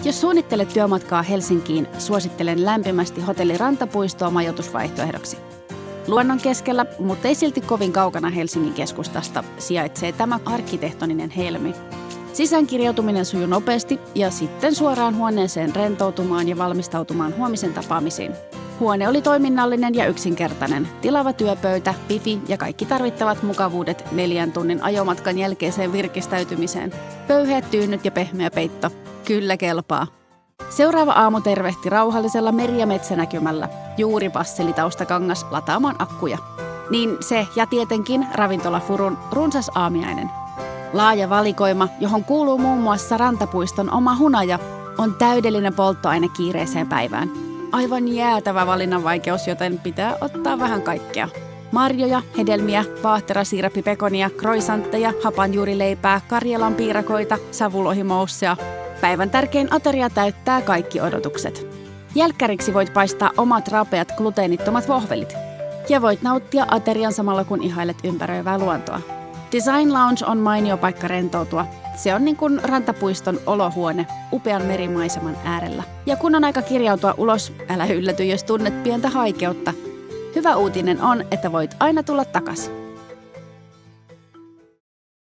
Jos suunnittelet työmatkaa Helsinkiin, suosittelen lämpimästi hotelli Rantapuistoa majoitusvaihtoehdoksi. Luonnon keskellä, mutta ei silti kovin kaukana Helsingin keskustasta, sijaitsee tämä arkkitehtoninen helmi. Sisäänkirjautuminen sujuu nopeasti ja sitten suoraan huoneeseen rentoutumaan ja valmistautumaan huomisen tapaamisiin. Huone oli toiminnallinen ja yksinkertainen. Tilava työpöytä, wifi ja kaikki tarvittavat mukavuudet 4 tunnin ajomatkan jälkeiseen virkistäytymiseen. Pöyheät tyynyt ja pehmeä peitto. Kyllä kelpaa. Seuraava aamu tervehti rauhallisella meri- ja metsänäkymällä. Juuri passeli taustakangas lataamaan akkuja. Niin se ja tietenkin ravintola Furun runsas aamiainen. Laaja valikoima, johon kuuluu muun muassa Rantapuiston oma hunaja, on täydellinen polttoaine kiireiseen päivään. Aivan jäätävä valinnanvaikeus, joten pitää ottaa vähän kaikkea. Marjoja, hedelmiä, vaahterasiirappipekonia, croissantteja, hapanjuurileipää, Karjalan piirakoita, savulohimoussia. Päivän tärkein ateria täyttää kaikki odotukset. Jälkkäriksi voit paistaa omat rapeat gluteenittomat vohvelit. Ja voit nauttia aterian samalla kun ihailet ympäröivää luontoa. Design Lounge on mainio paikka rentoutua. Se on niin kuin Rantapuiston olohuone upean merimaiseman äärellä. Ja kun on aika kirjautua ulos, älä ylläty, jos tunnet pientä haikeutta. Hyvä uutinen on, että voit aina tulla takas.